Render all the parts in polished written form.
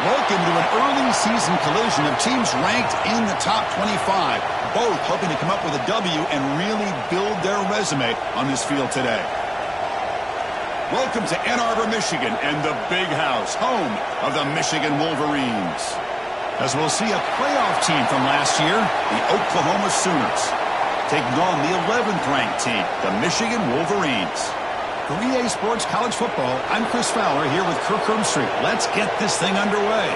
Welcome to an early season collision of teams ranked in the top 25, both hoping to come up with a W and really build their resume on this field today. Welcome to Ann Arbor, Michigan, and the Big House, home of the Michigan Wolverines. As we'll see a playoff team from last year, the Oklahoma Sooners, taking on the 11th ranked team, the Michigan Wolverines. For EA Sports College Football, I'm Chris Fowler here with Kirk Herbstreit. Let's get this thing underway.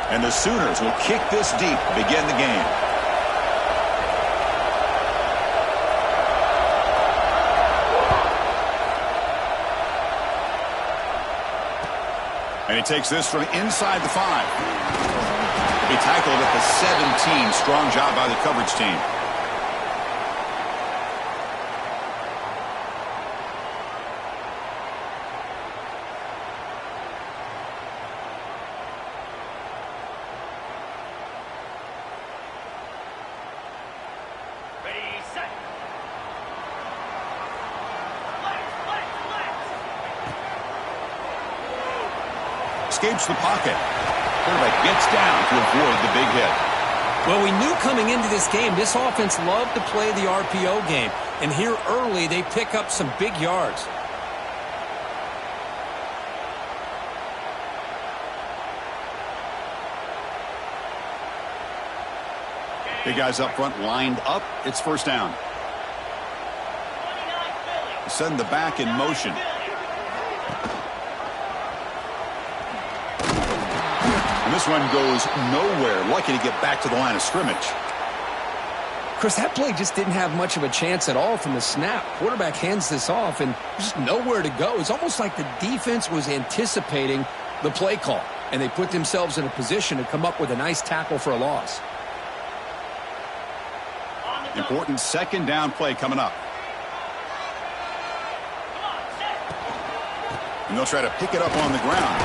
And the Sooners will kick this deep to begin the game. And he takes this from inside the 5. He'll be tackled at the 17. Strong job by the coverage team. Escapes the pocket. Quarterback gets down to avoid the big hit. Well, we knew coming into this game, this offense loved to play the RPO game. And here early, they pick up some big yards. Big guys up front lined up. It's first down. Send the back in motion. And this one goes nowhere. Lucky to get back to the line of scrimmage. Chris, that play just didn't have much of a chance at all from the snap. Quarterback hands this off, and there's just nowhere to go. It's almost like the defense was anticipating the play call, and they put themselves in a position to come up with a nice tackle for a loss. Important second down play coming up. And they'll try to pick it up on the ground.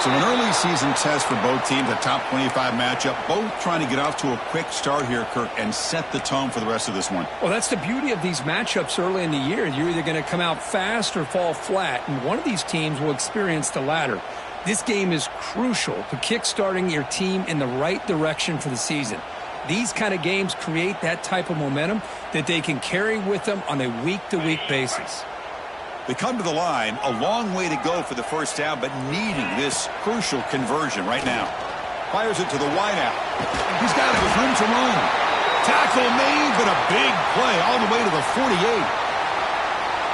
So an early season test for both teams, a top 25 matchup, both trying to get off to a quick start here, Kirk, and set the tone for the rest of this one. Well, that's the beauty of these matchups early in the year. You're either going to come out fast or fall flat, and one of these teams will experience the latter. This game is crucial to kick-starting your team in the right direction for the season. These kind of games create that type of momentum that they can carry with them on a week-to-week basis. They come to the line, a long way to go for the first down, but needing this crucial conversion right now. Fires it to the wideout. He's got it with room to run. Tackle made, but a big play all the way to the 48.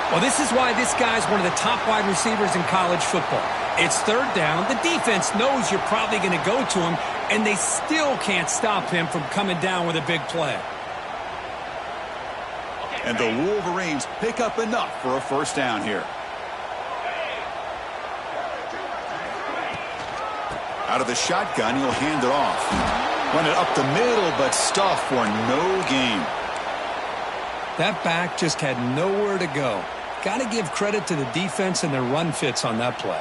Well, this is why this guy's one of the top wide receivers in college football. It's third down. The defense knows you're probably going to go to him, and they still can't stop him from coming down with a big play. And the Wolverines pick up enough for a first down here. Out of the shotgun, he'll hand it off. Run it up the middle, but stuffed for no gain. That back just had nowhere to go. Got to give credit to the defense and their run fits on that play.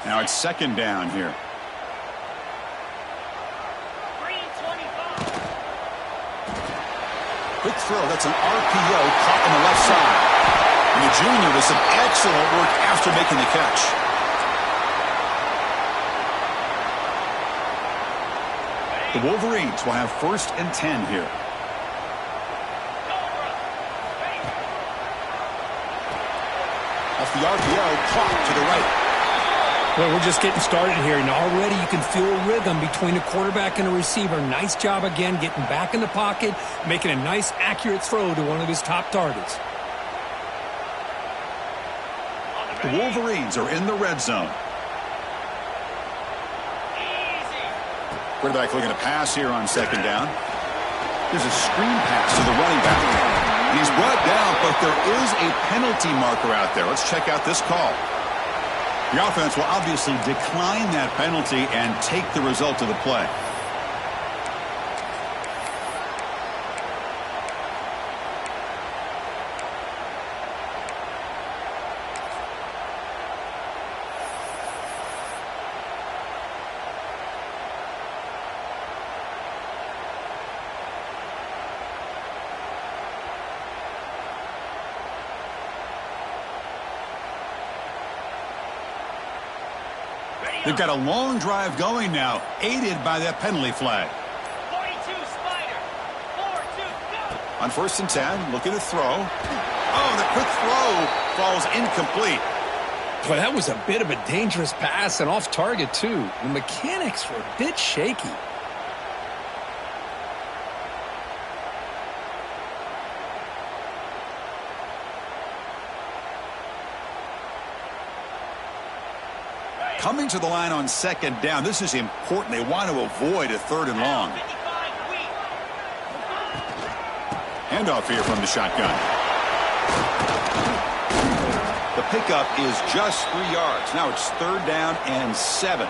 Now it's second down here. Quick throw. That's an RPO caught on the left side. And the junior with some excellent work after making the catch. The Wolverines will have first and 10 here. Off the RPO, clock to the right. Well, we're just getting started here, and already you can feel a rhythm between a quarterback and a receiver. Nice job again getting back in the pocket, making a nice, accurate throw to one of his top targets. The Wolverines are in the red zone. Quarterback looking to pass here on second down. There's a screen pass to the running back. He's brought down, but there is a penalty marker out there. Let's check out this call. The offense will obviously decline that penalty and take the result of the play. They've got a long drive going now, aided by that penalty flag. 42 Spider. 4-2, go. On 1st and 10, looking to throw. Oh, the quick throw falls incomplete. Boy, that was a bit of a dangerous pass and off target, too. The mechanics were a bit shaky. Coming to the line on 2nd down. This is important. They want to avoid a 3rd and long. Handoff here from the shotgun. The pickup is just 3 yards. Now it's 3rd down and 7.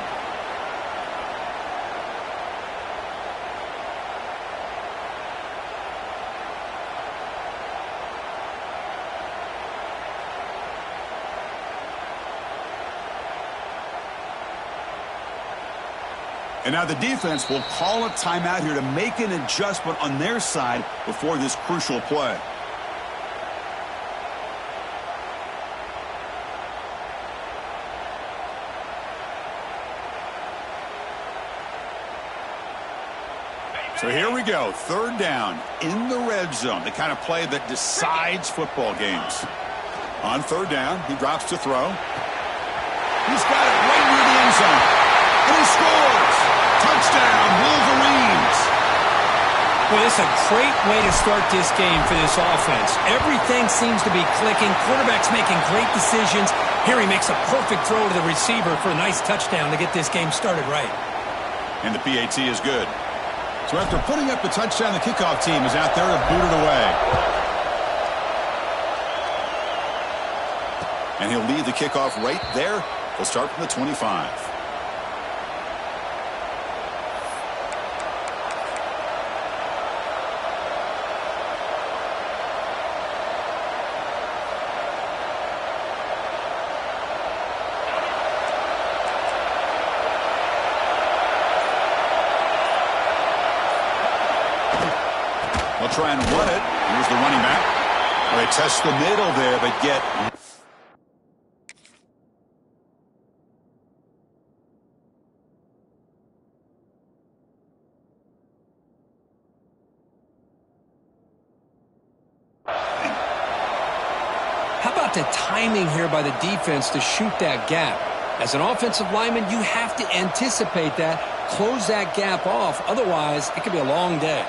And now the defense will call a timeout here to make an adjustment on their side before this crucial play. So here we go, 3rd down in the red zone, the kind of play that decides football games. On 3rd down, he drops to throw. He's got it right near the end zone. And he scores! Touchdown, Wolverines! Well, this is a great way to start this game for this offense. Everything seems to be clicking. Quarterback's making great decisions. Here he makes a perfect throw to the receiver for a nice touchdown to get this game started right. And the PAT is good. So after putting up the touchdown, the kickoff team is out there to boot it away. And he'll lead the kickoff right there. They'll start from the 25. They'll try and run it. Here's the running back. Well, they test the middle there, but get... How about the timing here by the defense to shoot that gap? As an offensive lineman, you have to anticipate that, close that gap off. Otherwise, it could be a long day.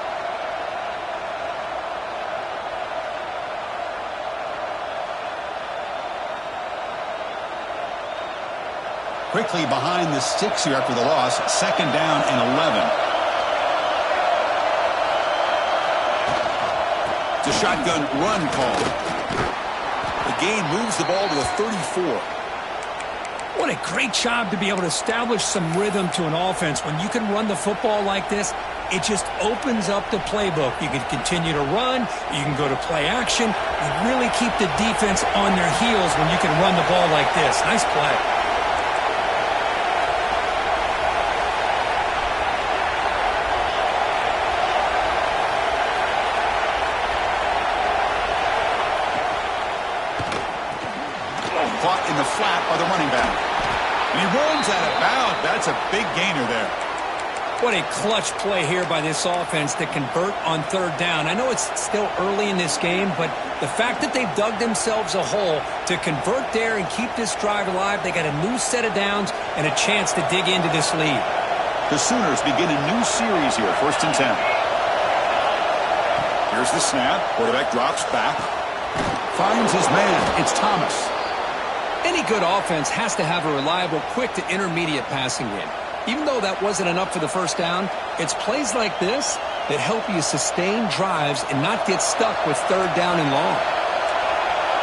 Quickly behind the sticks here after the loss. 2nd down and 11. It's a shotgun run call. The gain moves the ball to the 34. What a great job to be able to establish some rhythm to an offense. When you can run the football like this, it just opens up the playbook. You can continue to run. You can go to play action. You really keep the defense on their heels when you can run the ball like this. Nice play. Caught in the flat by the running back. And he rolls out of bounds. That's a big gainer there. What a clutch play here by this offense to convert on 3rd down. I know it's still early in this game, but the fact that they've dug themselves a hole to convert there and keep this drive alive, they got a new set of downs and a chance to dig into this lead. The Sooners begin a new series here, 1st and 10. Here's the snap. Quarterback drops back. Finds his man. It's Thomas. Any good offense has to have a reliable, quick to intermediate passing game. Even though that wasn't enough for the 1st down, it's plays like this that help you sustain drives and not get stuck with third down and long.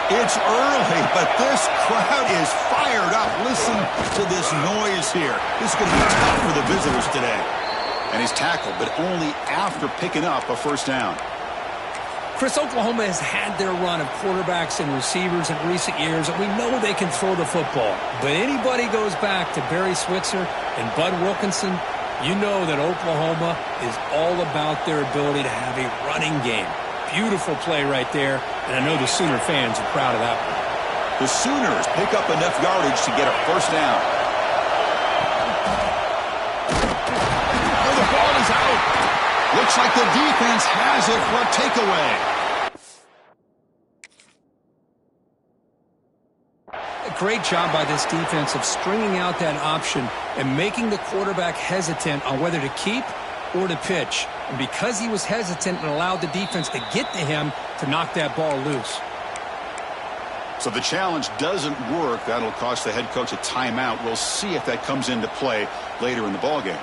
It's early, but this crowd is fired up. Listen to this noise here. This is going to be tough for the visitors today. And he's tackled, but only after picking up a first down. Chris, Oklahoma has had their run of quarterbacks and receivers in recent years, and we know they can throw the football. But anybody goes back to Barry Switzer and Bud Wilkinson, you know that Oklahoma is all about their ability to have a running game. Beautiful play right there, and I know the Sooner fans are proud of that one. The Sooners pick up enough yardage to get a first down. Oh, the ball is out. Looks like the defense has it for a takeaway. A great job by this defense of stringing out that option and making the quarterback hesitant on whether to keep or to pitch. And because he was hesitant and allowed the defense to get to him to knock that ball loose. So the challenge doesn't work. That'll cost the head coach a timeout. We'll see if that comes into play later in the ballgame.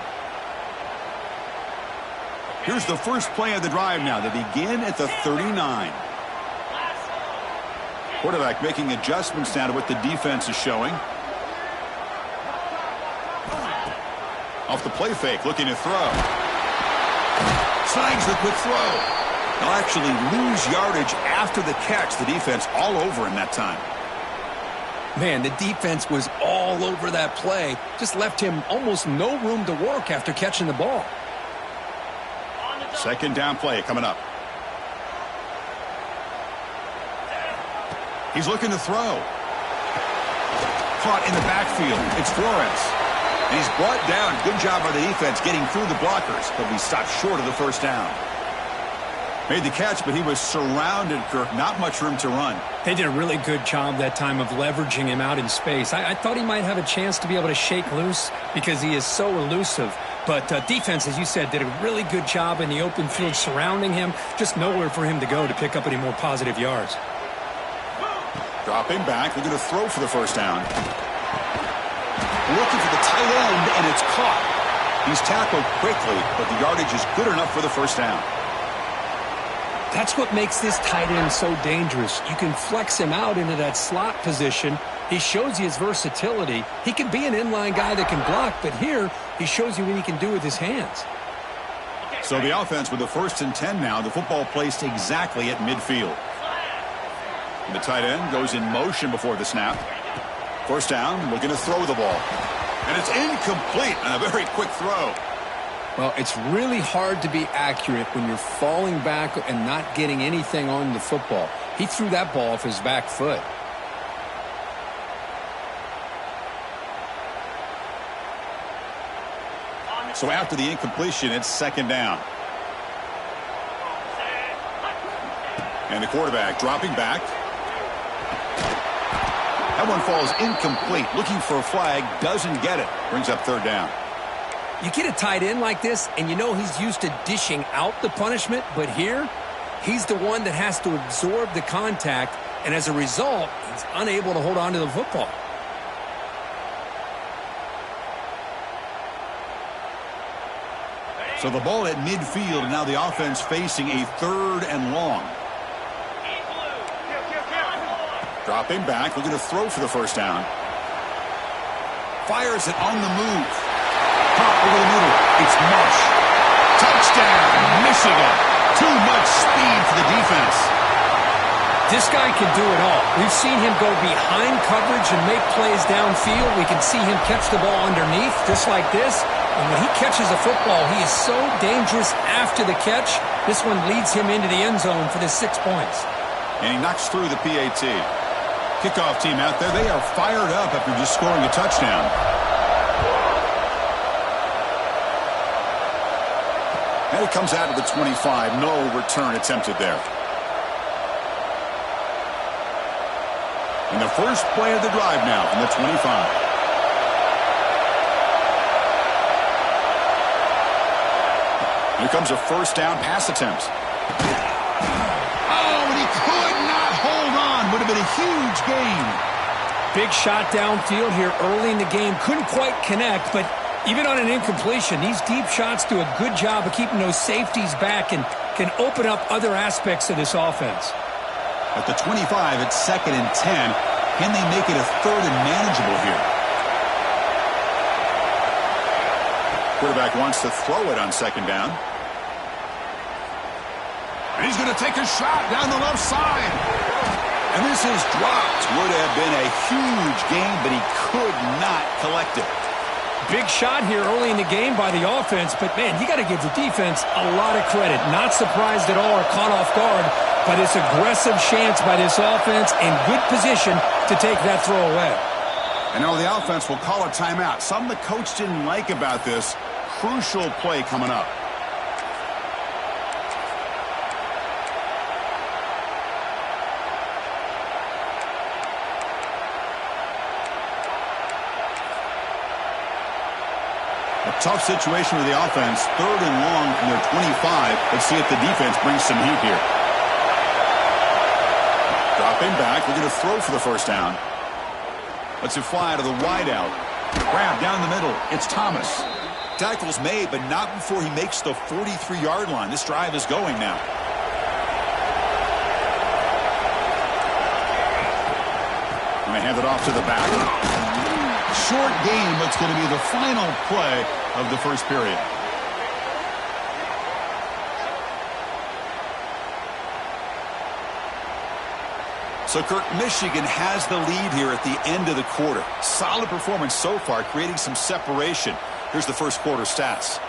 Here's the first play of the drive now. They begin at the 39. Quarterback making adjustments now to what the defense is showing. Off the play fake, looking to throw. Snags the quick throw. They'll actually lose yardage after the catch. The defense all over him that time. Man, the defense was all over that play. Just left him almost no room to work after catching the ball. Second down play coming up. He's looking to throw. Caught in the backfield. It's Flores. And he's brought down. Good job by the defense getting through the blockers. But we stopped short of the first down. Made the catch, but he was surrounded, Kirk. Not much room to run. They did a really good job that time of leveraging him out in space. I thought he might have a chance to be able to shake loose because he is so elusive. But defense, as you said, did a really good job in the open field surrounding him. Just nowhere for him to go to pick up any more positive yards. Dropping back. They're going to throw for the first down. Looking for the tight end, and it's caught. He's tackled quickly, but the yardage is good enough for the first down. That's what makes this tight end so dangerous. You can flex him out into that slot position. He shows you his versatility. He can be an inline guy that can block, but here he shows you what he can do with his hands. So the offense with the 1st and 10 now. The football placed exactly at midfield. And the tight end goes in motion before the snap. First down, looking to throw the ball. And it's incomplete on a very quick throw. Well, it's really hard to be accurate when you're falling back and not getting anything on the football. He threw that ball off his back foot. So after the incompletion, it's second down. And the quarterback dropping back. That one falls incomplete. Looking for a flag, doesn't get it. Brings up third down. You get a tight end like this, and you know he's used to dishing out the punishment, but here, he's the one that has to absorb the contact, and as a result, he's unable to hold on to the football. So the ball at midfield, and now the offense facing a 3rd and long. Dropping back, looking to throw for the first down. Fires it on the move. Caught over the middle. It's Marsh. Touchdown, Michigan. Too much speed for the defense. This guy can do it all. We've seen him go behind coverage and make plays downfield. We can see him catch the ball underneath, just like this. And when he catches a football, he is so dangerous after the catch. This one leads him into the end zone for the 6 points. And he knocks through the PAT. Kickoff team out there, they are fired up after just scoring a touchdown. And it comes out of the 25. No return attempted there. And the first play of the drive now from the 25. Here comes a first down pass attempt. Oh, and he could not hold on. Would have been a huge gain. Big shot downfield here early in the game. Couldn't quite connect, but Even on an incompletion, these deep shots do a good job of keeping those safeties back and can open up other aspects of this offense. At the 25, it's 2nd and 10. Can they make it a 3rd and manageable here? Quarterback wants to throw it on 2nd down. And he's going to take a shot down the left side. And this is dropped. Would have been a huge gain, but he could not collect it. Big shot here early in the game by the offense, but, man, you got to give the defense a lot of credit. Not surprised at all or caught off guard by this aggressive chance by this offense in good position to take that throw away. And now the offense will call a timeout. Something the coach didn't like about this. Crucial play coming up. Tough situation with the offense. 3rd and long from their 25. Let's see if the defense brings some heat here. Dropping back. We're going to throw for the 1st down. Let's it fly to the wideout. Grab down the middle. It's Thomas. Tackle's made, but not before he makes the 43-yard line. This drive is going now. I'm going to hand it off to the back. Short game, but it's going to be the final play of the 1st period. So, Kirk, Michigan has the lead here at the end of the quarter. Solid performance so far, creating some separation. Here's the 1st quarter stats.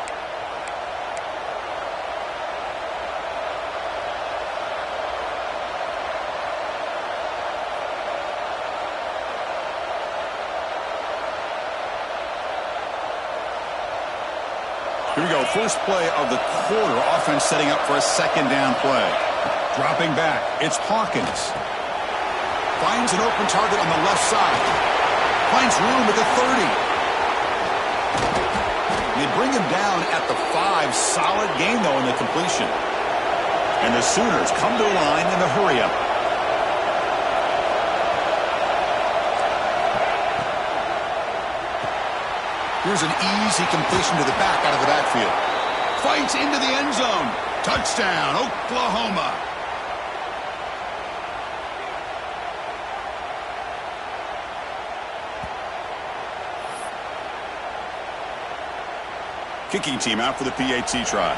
Here we go. First play of the quarter. Offense setting up for a 2nd down play. Dropping back. It's Hawkins. Finds an open target on the left side. Finds room at the 30. They bring him down at the 5. Solid gain, though, in the completion. And the Sooners come to the line in the hurry-up. Here's an easy completion to the back out of the backfield. Fights into the end zone. Touchdown, Oklahoma. Kicking team out for the PAT try.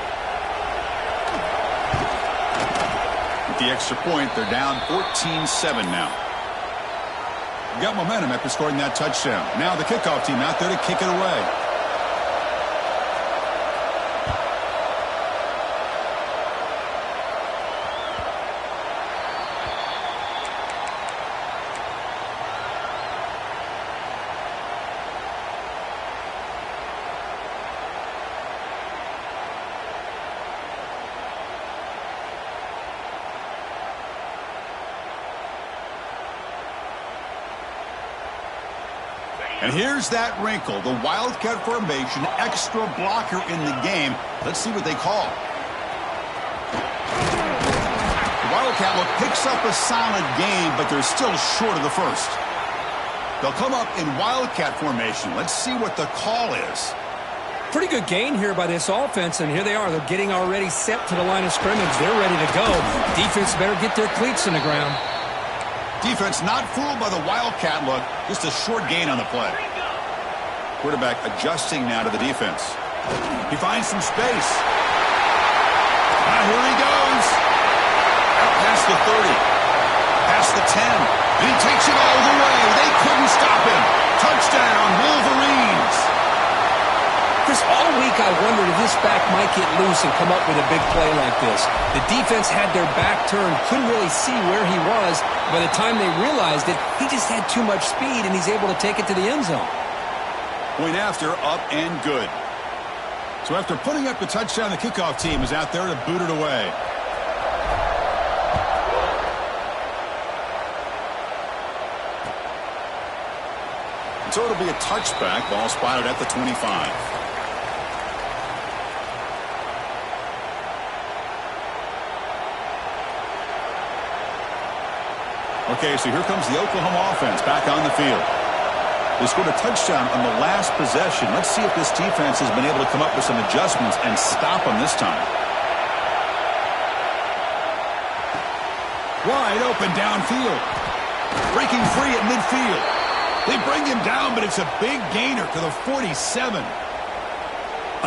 With the extra point, they're down 14-7 now. Got momentum after scoring that touchdown. Now the kickoff team out there to kick it away. And here's that wrinkle, the Wildcat formation, extra blocker in the game. Let's see what they call. The Wildcat look picks up a solid game, but they're still short of the 1st. They'll come up in Wildcat formation. Let's see what the call is. Pretty good gain here by this offense, and here they are. They're getting already set to the line of scrimmage. They're ready to go. Defense better get their cleats in the ground. Defense not fooled by the Wildcat look. Just a short gain on the play. Quarterback adjusting now to the defense. He finds some space. Now here he goes. Out past the 30. Past the 10. And he takes it all the way. They couldn't stop him. Touchdown, Wolverines. Chris, all week I wondered if this back might get loose and come up with a big play like this. The defense had their back turned, couldn't really see where he was. By the time they realized it, he just had too much speed, and he's able to take it to the end zone. Point after, up and good. So after putting up the touchdown, the kickoff team is out there to boot it away. And so it'll be a touchback, ball spotted at the 25. Okay, so here comes the Oklahoma offense back on the field. They scored a touchdown on the last possession. Let's see if this defense has been able to come up with some adjustments and stop them this time. Wide open downfield. Breaking free at midfield. They bring him down, but it's a big gainer to the 47.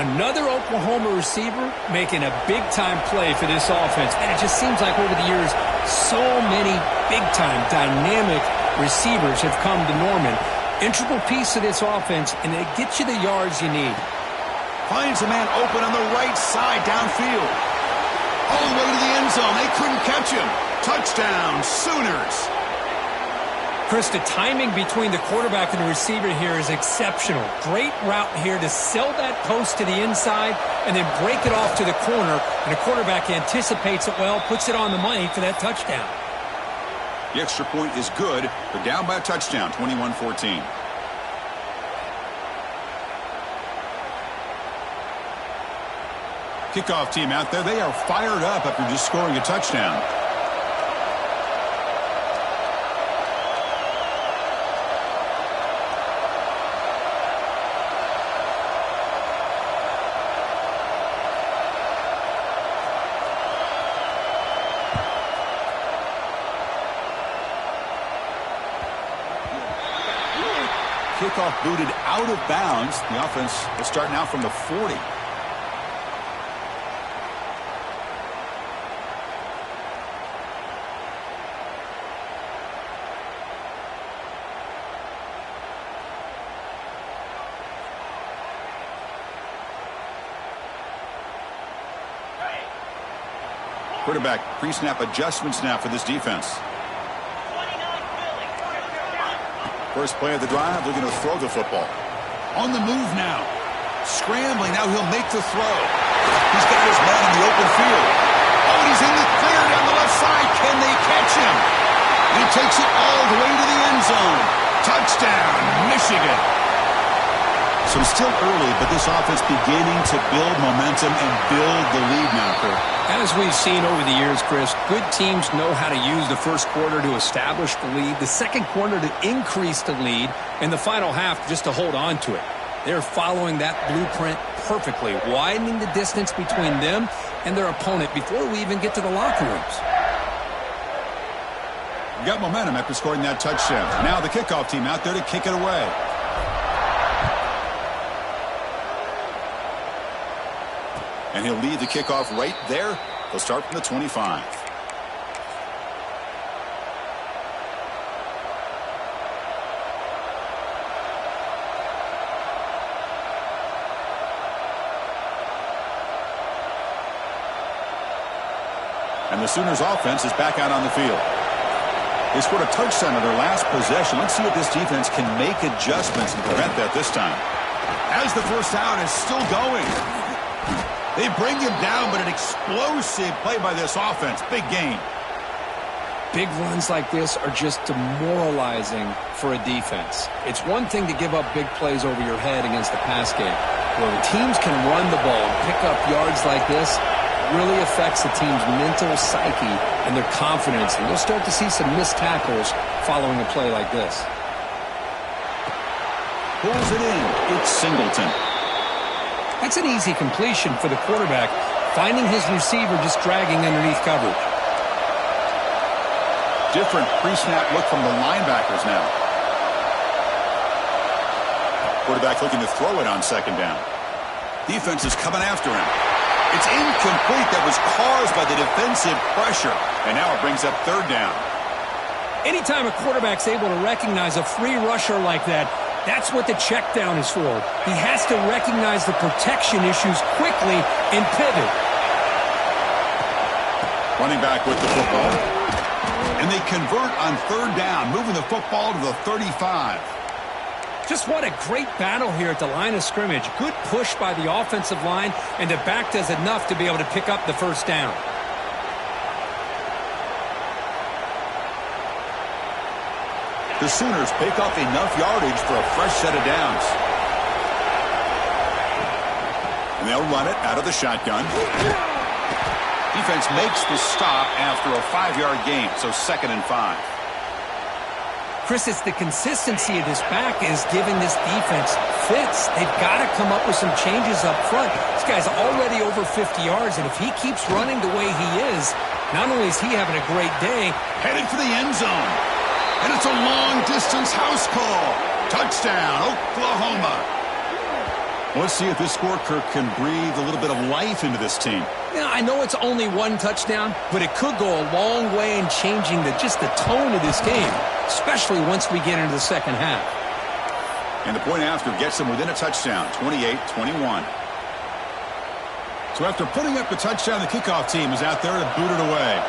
Another Oklahoma receiver making a big-time play for this offense. And it just seems like over the years, so many big-time, dynamic receivers have come to Norman. Integral piece of this offense, and it gets you the yards you need. Finds a man open on the right side downfield. All the way to the end zone. They couldn't catch him. Touchdown, Sooners. Chris, the timing between the quarterback and the receiver here is exceptional. Great route here to sell that post to the inside and then break it off to the corner. And the quarterback anticipates it well, puts it on the money for that touchdown. The extra point is good. They're down by a touchdown, 21-14. Kickoff team out there. They are fired up after just scoring a touchdown. Kickoff booted out of bounds. The offense will start now from the 40. Quarterback pre-snap adjustments now for this defense. First play of the drive, looking to throw the football. On the move now. Scrambling, now he'll make the throw. He's got his man in the open field. Oh, and he's in the clear down the left side. Can they catch him? He takes it all the way to the end zone. Touchdown, Michigan. So it's still early, but this offense beginning to build momentum and build the lead now, Kurt. As we've seen over the years, Chris, good teams know how to use the first quarter to establish the lead, the second quarter to increase the lead, and the final half just to hold on to it. They're following that blueprint perfectly, widening the distance between them and their opponent before we even get to the locker rooms. Got momentum after scoring that touchdown. Now the kickoff team out there to kick it away. And he'll lead the kickoff right there. He'll start from the 25. And the Sooners offense is back out on the field. They scored a touchdown on their last possession. Let's see if this defense can make adjustments and prevent that this time. As the first down is still going. They bring him down, but an explosive play by this offense. Big gain. Big runs like this are just demoralizing for a defense. It's one thing to give up big plays over your head against the pass game. When teams can run the ball and pick up yards like this, it really affects the team's mental psyche and their confidence. And you'll start to see some missed tackles following a play like this. Pulls it in. It's Singleton. That's an easy completion for the quarterback, finding his receiver just dragging underneath coverage. Different pre-snap look from the linebackers now. Quarterback looking to throw it on second down. Defense is coming after him. It's incomplete. That was caused by the defensive pressure. And now it brings up third down. Anytime a quarterback's able to recognize a free rusher like that, that's what the check down is for. He has to recognize the protection issues quickly and pivot. Running back with the football. And they convert on third down, moving the football to the 35. Just what a great battle here at the line of scrimmage. Good push by the offensive line, and the back does enough to be able to pick up the first down. The Sooners pick up enough yardage for a fresh set of downs. And they'll run it out of the shotgun. Defense makes the stop after a 5-yard gain, so 2nd and 5. Chris, it's the consistency of this back is giving this defense fits. They've got to come up with some changes up front. This guy's already over 50 yards, and if he keeps running the way he is, not only is he having a great day, headed for the end zone. And it's a long-distance house call. Touchdown, Oklahoma. Let's see if this score, Kirk, can breathe a little bit of life into this team. Now, I know it's only one touchdown, but it could go a long way in changing just the tone of this game, especially once we get into the second half. And the point after gets them within a touchdown, 28-21. So after putting up the touchdown, the kickoff team is out there to boot it away.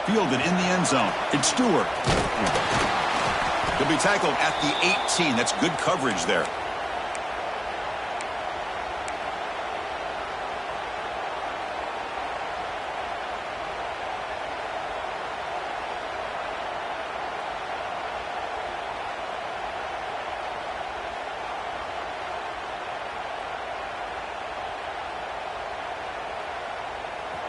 Fielded in the end zone. It's Stewart. He'll be tackled at the 18. That's good coverage there.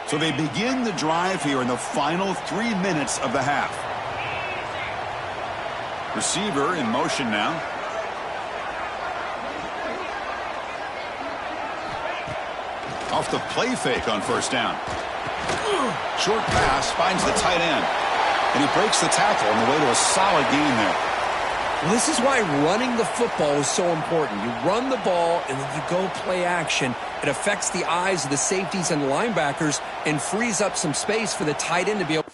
So they begin the drive here in the final 3 minutes of the half. Receiver in motion now. Off the play fake on first down. Short pass finds the tight end. And he breaks the tackle on the way to a solid gain there. Well, this is why running the football is so important. You run the ball and then you go play action. It affects the eyes of the safeties and the linebackers and frees up some space for the tight end to be able.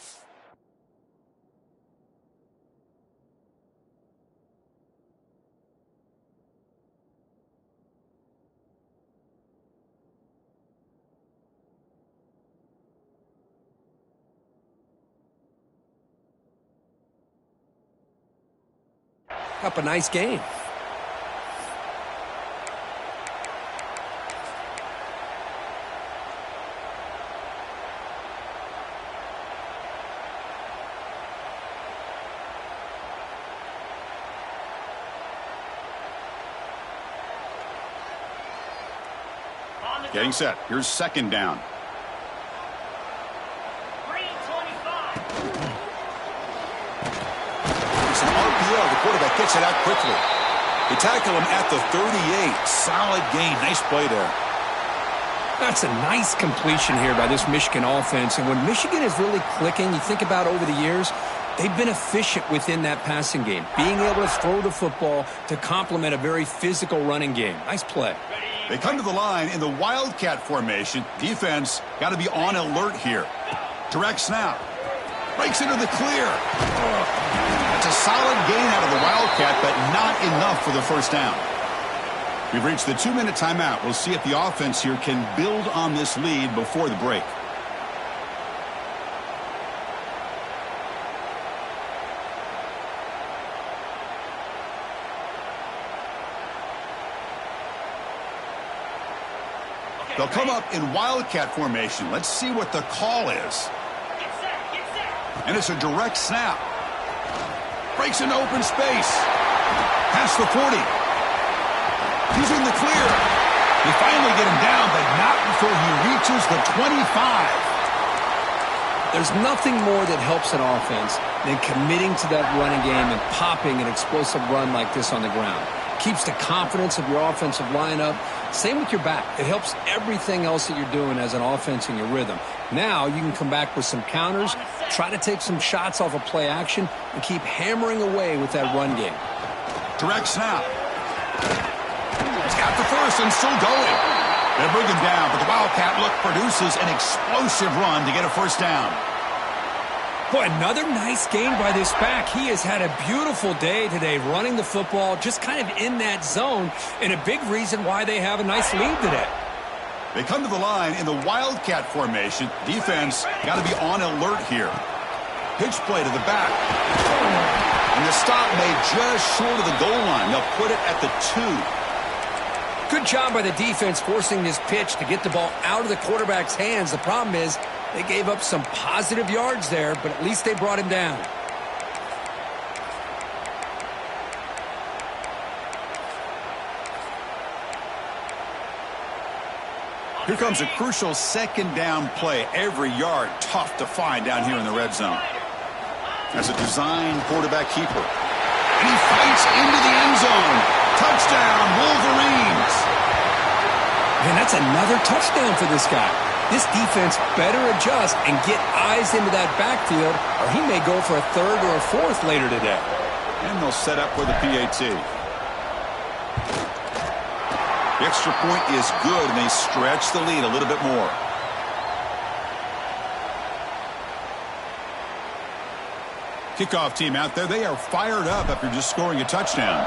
Up a nice game. Getting set. Here's second down. It's an RPO. The quarterback gets it out quickly. They tackle him at the 38. Solid gain. Nice play there. That's a nice completion here by this Michigan offense. And when Michigan is really clicking, you think about over the years, they've been efficient within that passing game, being able to throw the football to complement a very physical running game. Nice play. They come to the line in the Wildcat formation. Defense got to be on alert here. Direct snap. Breaks into the clear. That's a solid gain out of the Wildcat, but not enough for the first down. We've reached the 2-minute timeout. We'll see if the offense here can build on this lead before the break. They'll come up in Wildcat formation. Let's see what the call is. And it's a direct snap. Breaks into open space. Past the 40. He's in the clear. They finally get him down, but not before he reaches the 25. There's nothing more that helps an offense than committing to that running game and popping an explosive run like this on the ground. Keeps the confidence of your offensive lineup. Same with your back. It helps everything else that you're doing as an offense in your rhythm. Now you can come back with some counters, try to take some shots off of play action, and keep hammering away with that run game. Direct snap. He's got the first and still going. They bring him down, but the Wildcat look produces an explosive run to get a first down. Boy, another nice gain by this back. He has had a beautiful day today running the football, just kind of in that zone, and a big reason why they have a nice lead today. They come to the line in the Wildcat formation. Defense got to be on alert here. Pitch play to the back. And the stop made just short of the goal line. They'll put it at the 2. Good job by the defense forcing this pitch to get the ball out of the quarterback's hands. The problem is they gave up some positive yards there, but at least they brought him down. Here comes a crucial second down play. Every yard tough to find down here in the red zone. As a design quarterback keeper. And he fights into the end zone. Touchdown, Wolverines. And that's another touchdown for this guy. This defense better adjust and get eyes into that backfield, or he may go for a third or a fourth later today. And they'll set up for the PAT. The extra point is good, and they stretch the lead a little bit more. Kickoff team out there, they are fired up after just scoring a touchdown.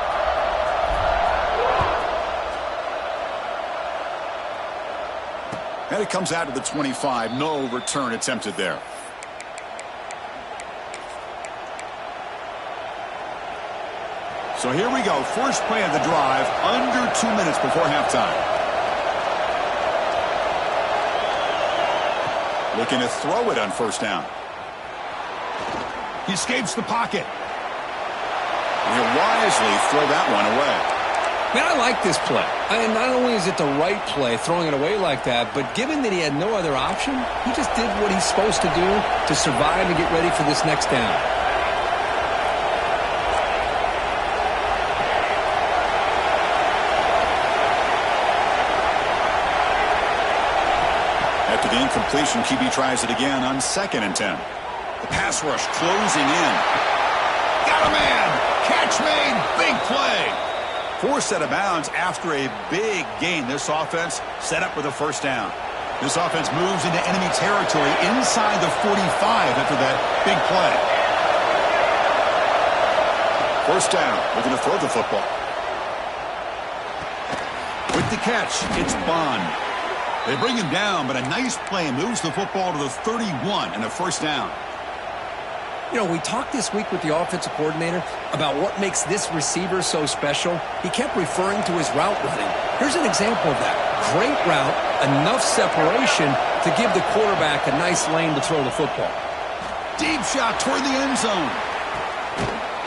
And it comes out to the 25. No return attempted there. So here we go. First play of the drive, under 2 minutes before halftime. Looking to throw it on first down. He escapes the pocket. And he'll wisely throw that one away. Man, I like this play. And not only is it the right play, throwing it away like that, but given that he had no other option, he just did what he's supposed to do to survive and get ready for this next down. After the incompletion, QB tries it again on 2nd and 10. The pass rush closing in. Got a man. Catch made. Big play. Forced out of bounds after a big gain. This offense set up with a first down. This offense moves into enemy territory inside the 45 after that big play. First down. Looking to throw the football. With the catch, it's Bond. They bring him down, but a nice play moves the football to the 31 and a first down. You know, we talked this week with the offensive coordinator about what makes this receiver so special. He kept referring to his route running. Here's an example of that. Great route, enough separation to give the quarterback a nice lane to throw the football. Deep shot toward the end zone.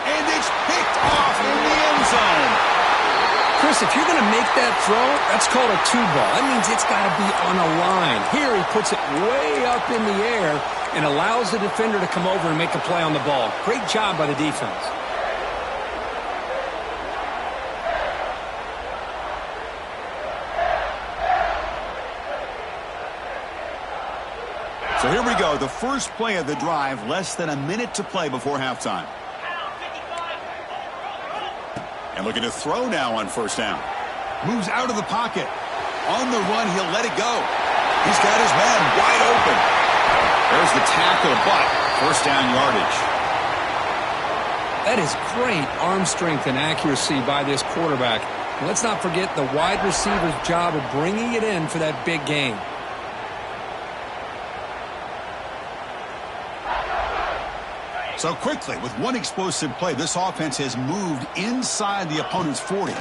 And it's picked off in the end zone. Chris, if you're going to make that throw, that's called a two ball. That means it's got to be on a line. Here he puts it way up in the air and allows the defender to come over and make a play on the ball. Great job by the defense. So here we go. The first play of the drive, less than a minute to play before halftime. And looking to throw now on first down. Moves out of the pocket. On the run, he'll let it go. He's got his man wide open. There's the tackle, but first down yardage. That is great arm strength and accuracy by this quarterback. And let's not forget the wide receiver's job of bringing it in for that big gain. So quickly, with one explosive play, this offense has moved inside the opponent's 40.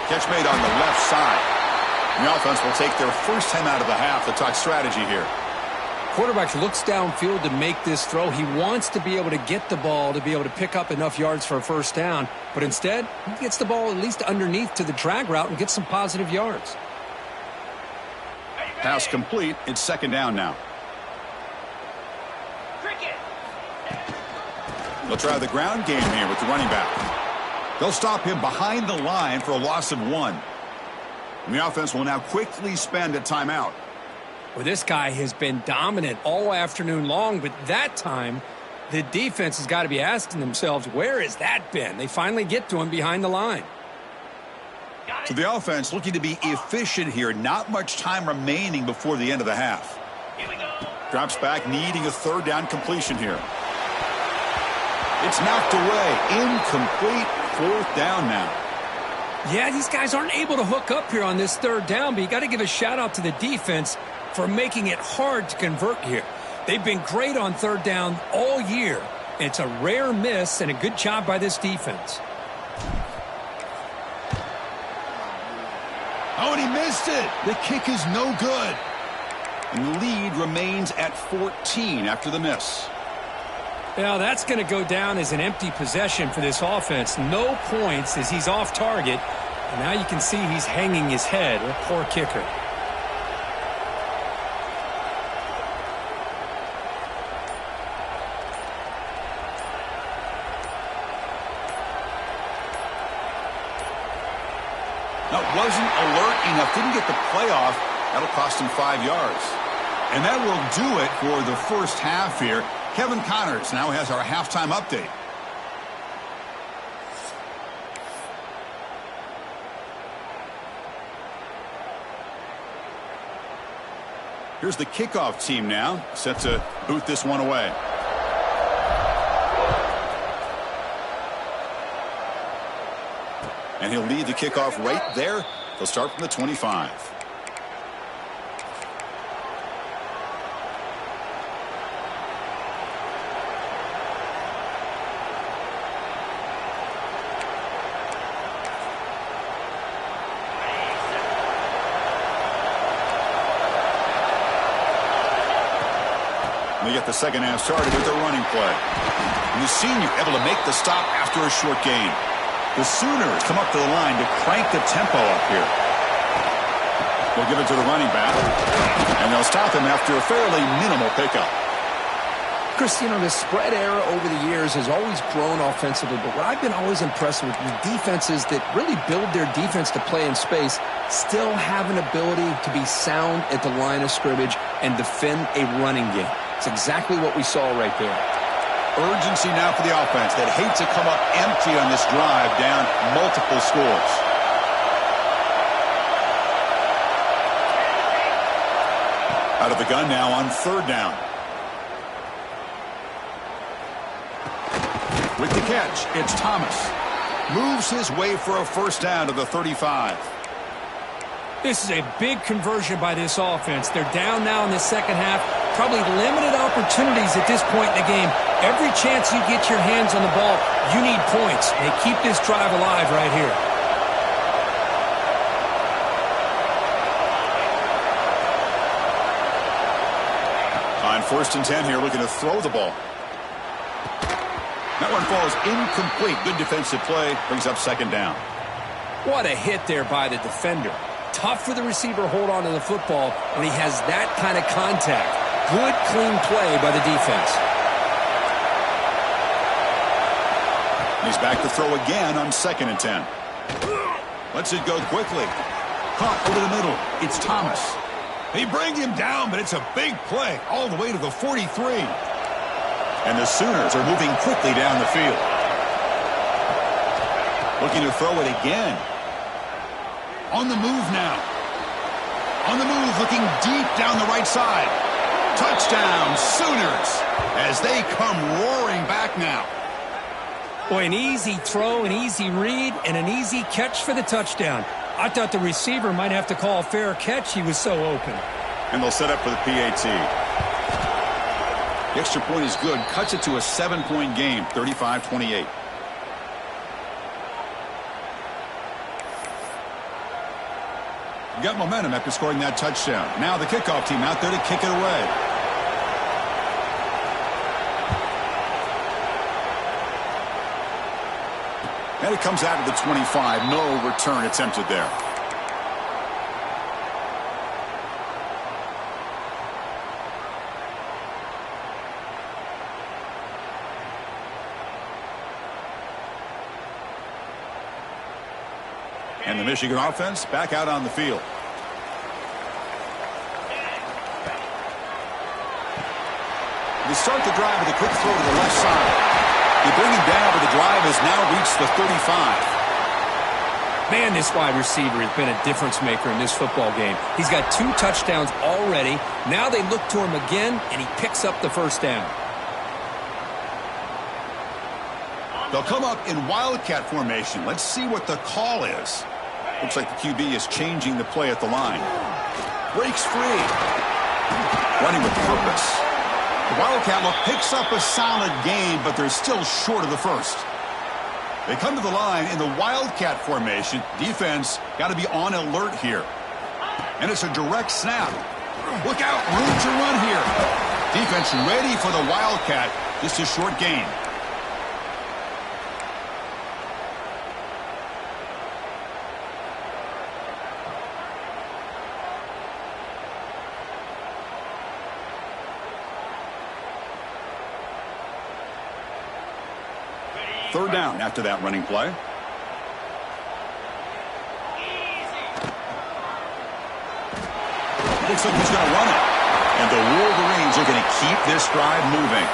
Catch made on the left side. And the offense will take their first time out of the half to talk strategy here. Quarterback looks downfield to make this throw. He wants to be able to get the ball to be able to pick up enough yards for a first down. But instead, he gets the ball at least underneath to the drag route and gets some positive yards. Pass complete. It's second down now. They'll try the ground game here with the running back. They'll stop him behind the line for a loss of 1. And the offense will now quickly spend a timeout. Well, this guy has been dominant all afternoon long, but that time, the defense has got to be asking themselves, where has that been? They finally get to him behind the line. So the offense looking to be efficient here. Not much time remaining before the end of the half. Drops back, needing a third down completion here. It's knocked away. Incomplete. Fourth down now. Yeah, these guys aren't able to hook up here on this third down, but you got to give a shout out to the defense for making it hard to convert here. They've been great on third down all year. It's a rare miss and a good job by this defense. Oh, and he missed it. The kick is no good. And the lead remains at 14 after the miss. Now, that's going to go down as an empty possession for this offense. No points as he's off target. And now you can see he's hanging his head. A poor kicker. That wasn't alert enough. Didn't get the play off. That'll cost him 5 yards. And that will do it for the first half here. Kevin Connors now has our halftime update. Here's the kickoff team now, set to boot this one away. And he'll lead the kickoff right there. They'll start from the 25. They get the second half started with a running play. And the senior able to make the stop after a short gain. The Sooners come up to the line to crank the tempo up here. They'll give it to the running back. And they'll stop him after a fairly minimal pickup. Chris, you know, the spread era over the years has always grown offensively, but what I've been always impressed with is defenses that really build their defense to play in space still have an ability to be sound at the line of scrimmage and defend a running game. It's exactly what we saw right there. Urgency now for the offense that hates to come up empty on this drive, down multiple scores. Out of the gun now on third down. With the catch, it's Thomas. Moves his way for a first down to the 35. This is a big conversion by this offense. They're down now in the second half. Probably limited opportunities at this point in the game. Every chance you get your hands on the ball, you need points. They keep this drive alive right here. On 1st and 10 here, looking to throw the ball. That one falls incomplete. Good defensive play. Brings up second down. What a hit there by the defender. Tough for the receiver to hold on to the football when he has that kind of contact. Good, clean play by the defense. He's back to throw again on 2nd and 10. Lets it go quickly. Caught over the middle. It's Thomas. They bring him down, but it's a big play all the way to the 43. And the Sooners are moving quickly down the field. Looking to throw it again. On the move now. On the move, looking deep down the right side. Touchdown, Sooners, as they come roaring back now. Boy, an easy throw, an easy read, and an easy catch for the touchdown. I thought the receiver might have to call a fair catch. He was so open. And they'll set up for the PAT. The extra point is good. Cuts it to a 7-point game, 35-28. Got momentum after scoring that touchdown. Now the kickoff team out there to kick it away. And it comes out of the 25. No return attempted there. And the Michigan offense back out on the field. They start the drive with a quick throw to the left side. They bring him down, but the drive has now reached the 35. Man, this wide receiver has been a difference maker in this football game. He's got 2 touchdowns already. Now they look to him again, and he picks up the first down. They'll come up in Wildcat formation. Let's see what the call is. Looks like the QB is changing the play at the line. Breaks free. Running with purpose. The Wildcat look picks up a solid gain, but they're still short of the first. They come to the line in the Wildcat formation. Defense got to be on alert here. And it's a direct snap. Look out, room to run here. Defense ready for the Wildcat. Just a short gain. Third down after that running play. Looks like he's going to run it. And the Wolverines are going to keep this drive moving.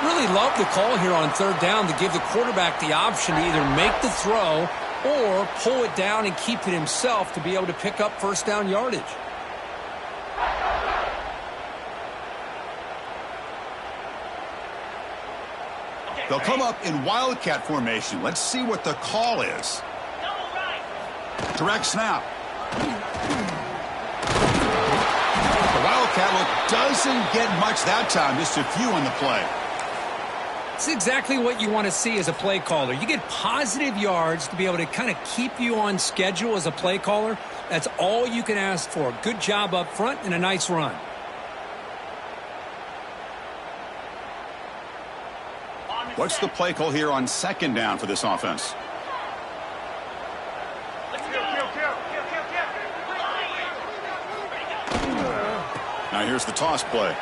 Really love the call here on third down to give the quarterback the option to either make the throw or pull it down and keep it himself to be able to pick up first down yardage. They'll come up in Wildcat formation. Let's see what the call is. Direct snap. The Wildcat look doesn't get much that time. Just a few on the play. It's exactly what you want to see as a play caller. You get positive yards to be able to kind of keep you on schedule as a play caller. That's all you can ask for. Good job up front and a nice run. What's the play call here on second down for this offense? Now here's the toss play.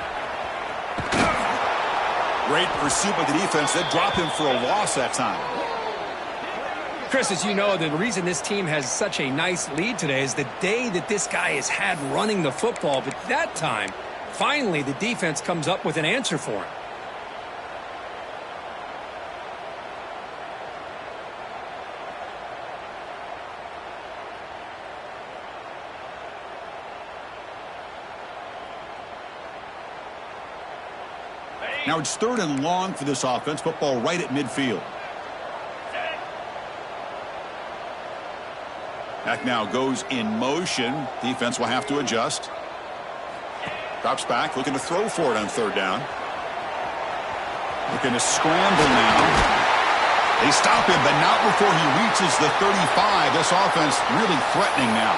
Great pursuit by the defense. They drop him for a loss that time. Chris, as you know, the reason this team has such a nice lead today is the day that this guy has had running the football. But that time, finally, the defense comes up with an answer for him. Now it's third and long for this offense. Football right at midfield. Back now goes in motion. Defense will have to adjust. Drops back, looking to throw for it on third down. Looking to scramble now. They stop him, but not before he reaches the 35. This offense really threatening now.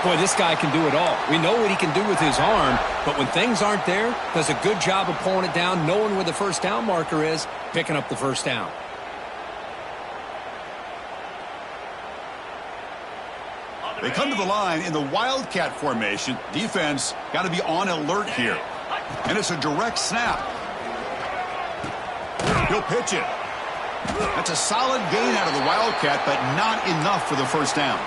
Boy, this guy can do it all. We know what he can do with his arm, but when things aren't there, does a good job of pulling it down, knowing where the first down marker is, picking up the first down. They come to the line in the Wildcat formation. Defense got to be on alert here. And it's a direct snap. He'll pitch it. That's a solid gain out of the Wildcat, but not enough for the first down.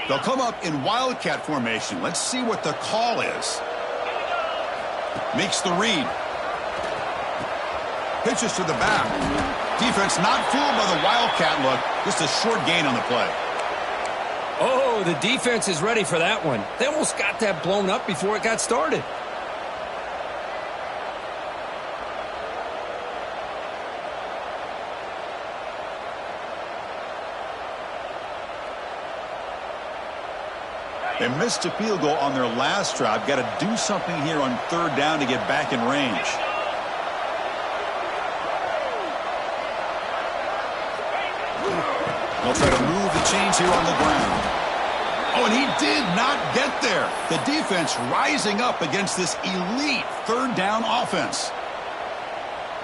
They'll come up in Wildcat formation. Let's see what the call is. Makes the read. Pitches to the back. Defense not fooled by the Wildcat look. Just a short gain on the play. Oh, the defense is ready for that one. They almost got that blown up before it got started. They missed a field goal on their last drive. Got to do something here on third down to get back in range. They'll try to move the chains here on the ground. Oh, and he did not get there. The defense rising up against this elite third down offense.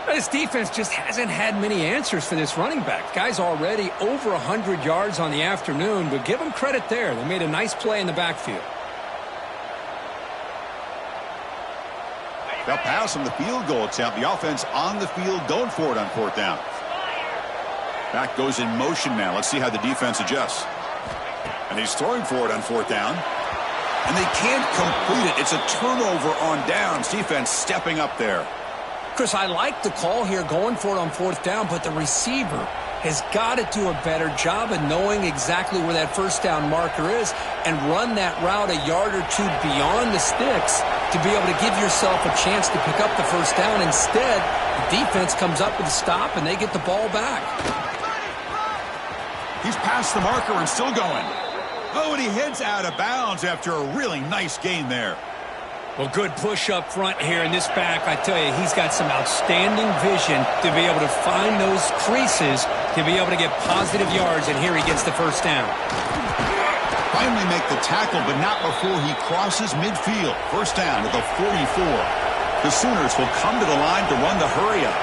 This defense just hasn't had many answers for this running back. Guy's already over 100 yards on the afternoon, but give them credit there. They made a nice play in the backfield. They'll pass on the field goal attempt. The offense on the field going for it on fourth down. Back goes in motion now. Let's see how the defense adjusts. And he's throwing for it on fourth down. And they can't complete it. It's a turnover on downs. Defense stepping up there. Chris, I like the call here going for it on fourth down, but the receiver has got to do a better job of knowing exactly where that first down marker is and run that route a yard or two beyond the sticks to be able to give yourself a chance to pick up the first down. Instead, the defense comes up with a stop and they get the ball back. He's past the marker and still going. Oh, and he heads out of bounds after a really nice gain there. Well, good push up front here in this back. I tell you, he's got some outstanding vision to be able to find those creases to be able to get positive yards, and here he gets the first down. Finally make the tackle, but not before he crosses midfield. First down at the 44. The Sooners will come to the line to run the hurry-up.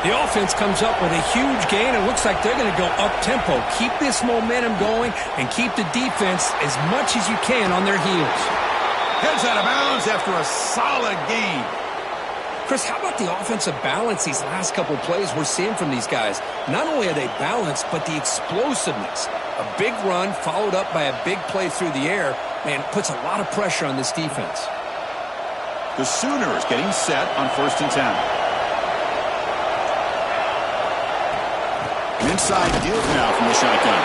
The offense comes up with a huge gain. It looks like they're going to go up-tempo. Keep this momentum going and keep the defense as much as you can on their heels. Heads out of bounds after a solid gain. Chris, how about the offensive balance these last couple plays we're seeing from these guys? Not only are they balanced, but the explosiveness. A big run followed up by a big play through the air, man, puts a lot of pressure on this defense. The Sooners getting set on 1st and 10. An inside deal now from the shotgun.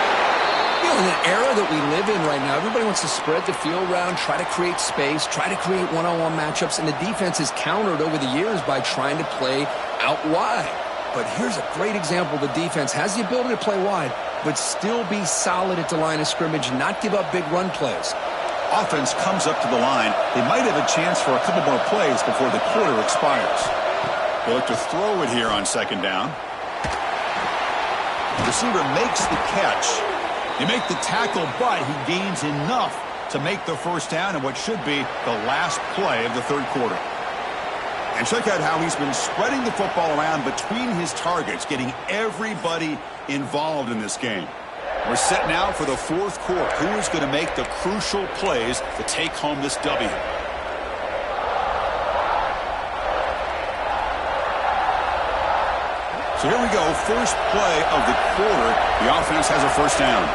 You know, in the era that we live in right now, everybody wants to spread the field around, try to create space, try to create one-on-one matchups, and the defense is countered over the years by trying to play out wide. But here's a great example. The defense has the ability to play wide, but still be solid at the line of scrimmage and not give up big run plays. Offense comes up to the line. They might have a chance for a couple more plays before the quarter expires. They look to throw it here on 2nd down. The receiver makes the catch. They make the tackle, but he gains enough to make the 1st down in what should be the last play of the 3rd quarter. And check out how he's been spreading the football around between his targets, getting everybody involved in this game. We're set now for the 4th quarter. Who is going to make the crucial plays to take home this W? So here we go, first play of the quarter. The offense has a 1st down.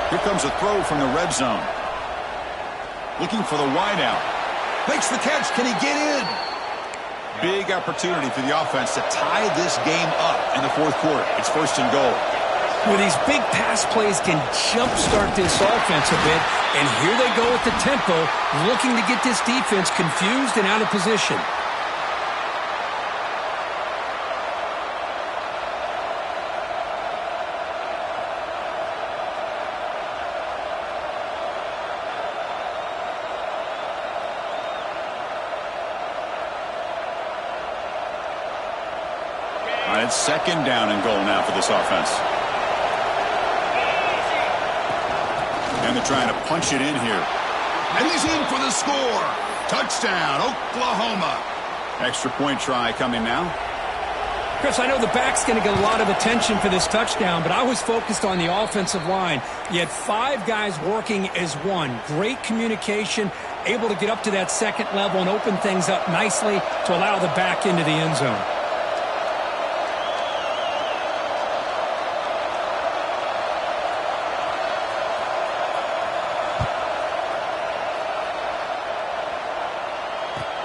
Here comes a throw from the red zone. Looking for the wideout. Makes the catch. Can he get in? Big opportunity for the offense to tie this game up in the 4th quarter. It's 1st and goal. Well, these big pass plays can jumpstart this offense a bit, and here they go at the tempo, looking to get this defense confused and out of position. It's 2nd down and goal now for this offense. And they're trying to punch it in here. And he's in for the score. Touchdown, Oklahoma. Extra point try coming now. Chris, I know the back's going to get a lot of attention for this touchdown, but I was focused on the offensive line. You had 5 guys working as one. Great communication, able to get up to that 2nd level and open things up nicely to allow the back into the end zone.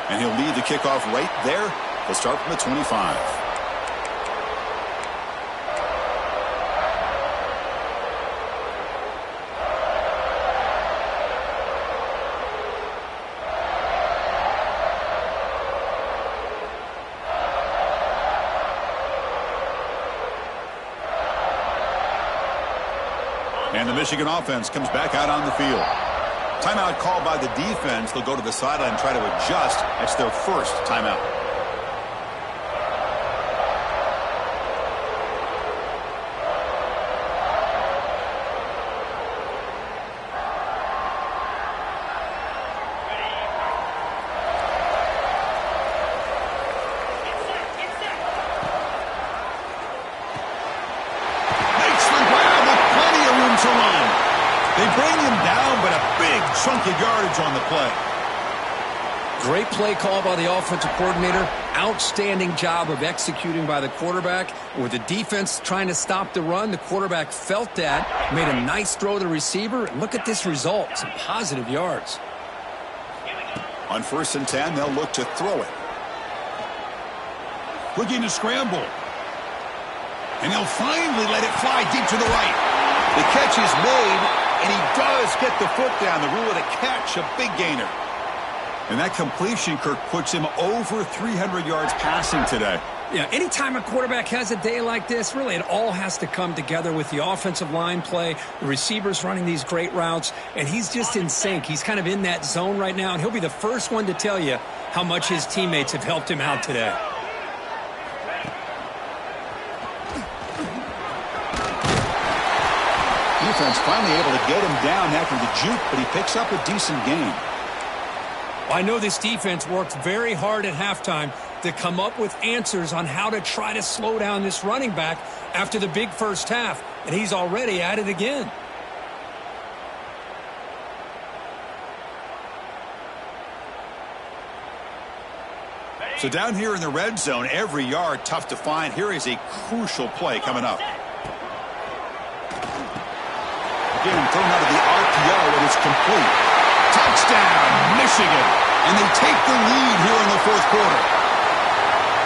And he'll lead the kickoff right there. He'll start from the 25. And the Michigan offense comes back out on the field. Timeout called by the defense. They'll go to the sideline and try to adjust. That's their 1st timeout. Makes the grab with plenty of room to run. They bring him down, but a big chunk of yardage on the play. Great play call by the offensive coordinator. Outstanding job of executing by the quarterback. With the defense trying to stop the run, the quarterback felt that, made a nice throw to the receiver. And look at this result, some positive yards. On 1st and 10, they'll look to throw it. Looking to scramble. And they'll finally let it fly deep to the right. The catch is made, and he does get the foot down. The rule of the catch, a big gainer. And that completion, Kirk, puts him over 300 yards passing today. Yeah, anytime a quarterback has a day like this, really it all has to come together with the offensive line play, the receivers running these great routes, and he's just in sync. He's kind of in that zone right now, and he'll be the first one to tell you how much his teammates have helped him out today. Defense finally able to get him down after the juke, but he picks up a decent gain. Well, I know this defense worked very hard at halftime to come up with answers on how to try to slow down this running back after the big first half, and he's already at it again. So down here in the red zone, every yard tough to find. Here is a crucial play coming up. Again, thrown out of the RPO, and it's complete. Touchdown, Michigan. And they take the lead here in the fourth quarter.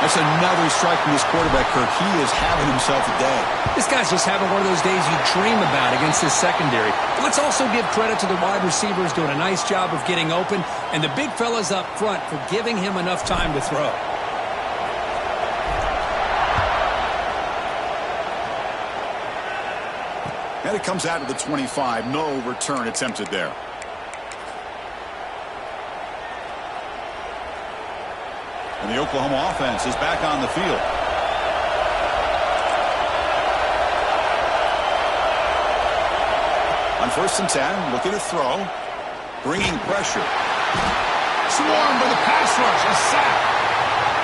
That's another strike from this quarterback, Kirk. He is having himself a day. This guy's just having one of those days you dream about against his secondary. But let's also give credit to the wide receivers doing a nice job of getting open, and the big fellas up front for giving him enough time to throw. And it comes out of the 25. No return attempted there. And the Oklahoma offense is back on the field. On 1st and 10, looking to throw. Bringing pressure. Swarmed by the pass rush. A sack.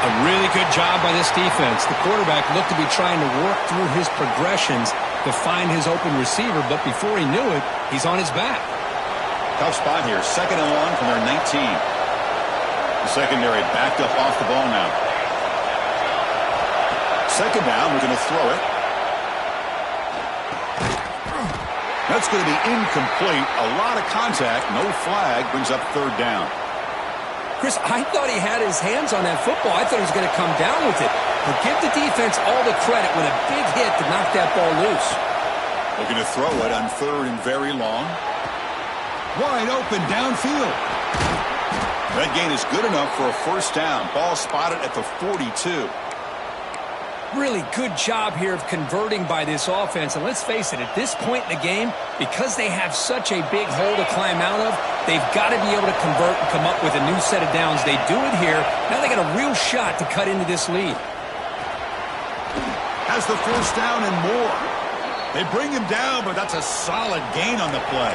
A really good job by this defense. The quarterback looked to be trying to work through his progressions to find his open receiver, but before he knew it, he's on his back. Tough spot here. 2nd and 1 from their 19. The secondary backed up off the ball now. 2nd down, we're going to throw it. That's going to be incomplete. A lot of contact, no flag, brings up 3rd down. Chris, I thought he had his hands on that football. I thought he was going to come down with it. But give the defense all the credit with a big hit to knock that ball loose. Looking to throw it on 3rd and very long. Wide open downfield. That gain is good enough for a 1st down. Ball spotted at the 42. Really good job here of converting by this offense. And let's face it, at this point in the game, because they have such a big hole to climb out of, they've got to be able to convert and come up with a new set of downs. They do it here. Now they got a real shot to cut into this lead. Has the 1st down and more. They bring him down, but that's a solid gain on the play.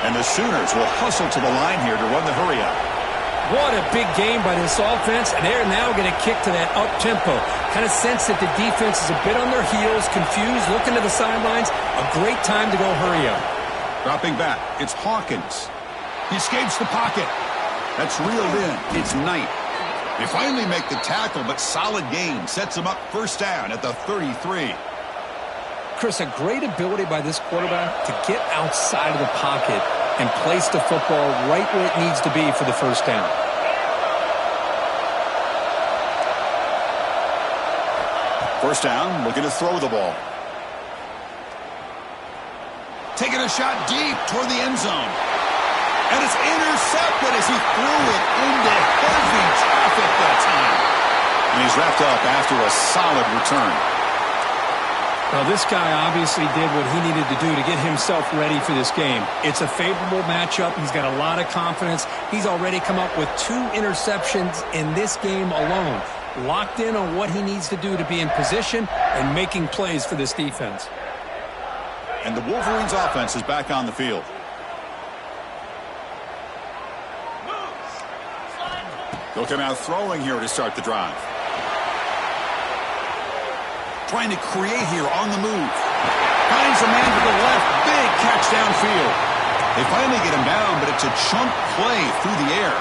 And the Sooners will hustle to the line here to run the hurry-up. What a big game by this offense, and they're now going to kick to that up-tempo. Kind of sense that the defense is a bit on their heels, confused, looking to the sidelines. A great time to go hurry up. Dropping back, it's Hawkins. He escapes the pocket. That's reeled in. It's Knight. They finally make the tackle, but solid gain sets him up 1st down at the 33. Chris, a great ability by this quarterback to get outside of the pocket and place the football right where it needs to be for the 1st down. First down, looking to throw the ball. Taking a shot deep toward the end zone. And it's intercepted as he threw it into heavy traffic that time. And he's wrapped up after a solid return. Well, this guy obviously did what he needed to do to get himself ready for this game. It's a favorable matchup. He's got a lot of confidence. He's already come up with 2 interceptions in this game alone. Locked in on what he needs to do to be in position and making plays for this defense. And the Wolverines offense is back on the field. They'll come out throwing here to start the drive. Trying to create here on the move. Finds a man to the left. Big catch downfield. They finally get him down, but it's a chunk play through the air.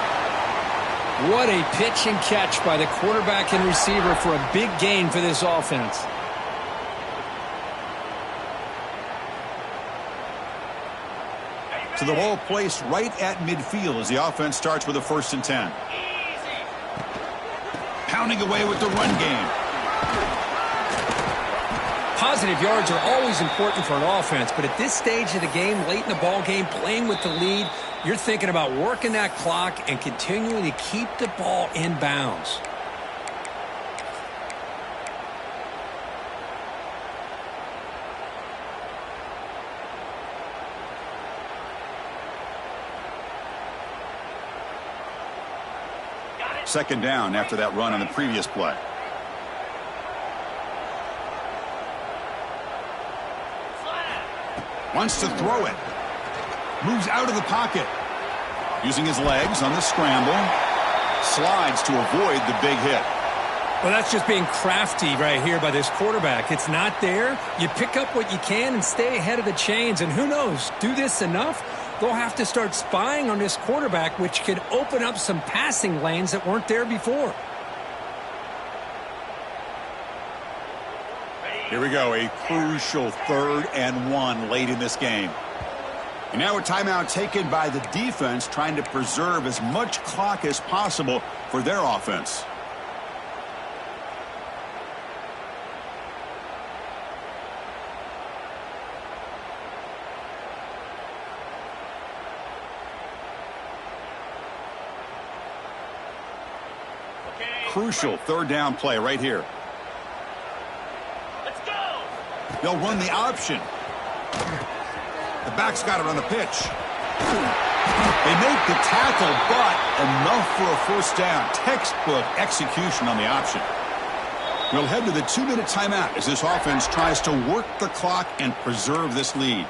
What a pitch and catch by the quarterback and receiver for a big gain for this offense. So the ball placed right at midfield as the offense starts with a 1st and 10. Pounding away with the run game. Positive yards are always important for an offense, but at this stage of the game, late in the ball game, playing with the lead, you're thinking about working that clock and continuing to keep the ball in bounds. Second down after that run on the previous play. Wants to throw it. Moves out of the pocket. Using his legs on the scramble. Slides to avoid the big hit. Well, that's just being crafty right here by this quarterback. It's not there. You pick up what you can and stay ahead of the chains. And who knows, do this enough, they'll have to start spying on this quarterback, which could open up some passing lanes that weren't there before. Here we go, a crucial 3rd and 1 late in this game. And now a timeout taken by the defense, trying to preserve as much clock as possible for their offense. Crucial 3rd down play right here. Let's go. They'll run the option. The back's got it on the pitch. They make the tackle, but enough for a 1st down. Textbook execution on the option. We'll head to the 2-minute timeout as this offense tries to work the clock and preserve this lead.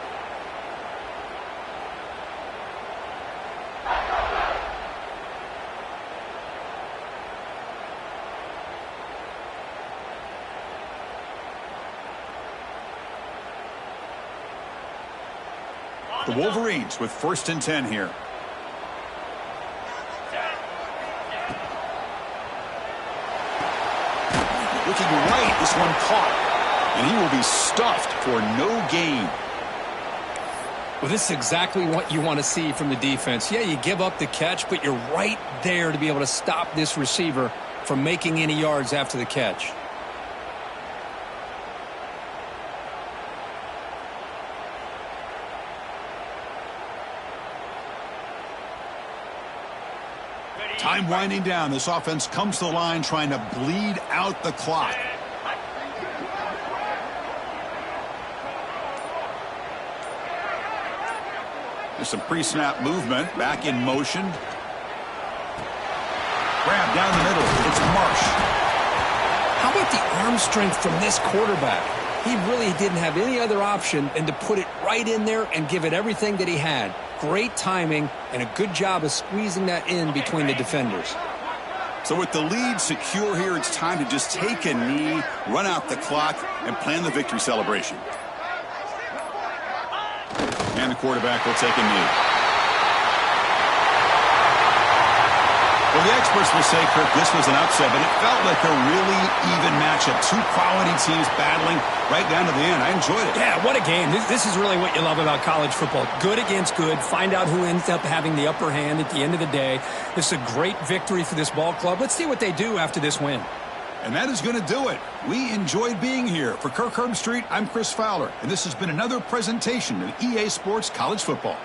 The Wolverines with 1st and 10 here. Looking right, this one caught. And he will be stuffed for no gain. Well, this is exactly what you want to see from the defense. Yeah, you give up the catch, but you're right there to be able to stop this receiver from making any yards after the catch. Time winding down. This offense comes to the line trying to bleed out the clock. There's some pre-snap movement. Back in motion. Grab down the middle. It's Marsh. How about the arm strength from this quarterback? He really didn't have any other option than to put it right in there and give it everything that he had. Great timing and a good job of squeezing that in between the defenders. So with the lead secure here, it's time to just take a knee, run out the clock, and plan the victory celebration. And the quarterback will take a knee. Well, the experts will say, Kirk, this was an upset, but it felt like a really even matchup. 2 quality teams battling right down to the end. I enjoyed it. Yeah, what a game. This is really what you love about college football. Good against good. Find out who ends up having the upper hand at the end of the day. This is a great victory for this ball club. Let's see what they do after this win. And that is going to do it. We enjoyed being here. For Kirk Herbstreit, I'm Chris Fowler, and this has been another presentation of EA Sports College Football.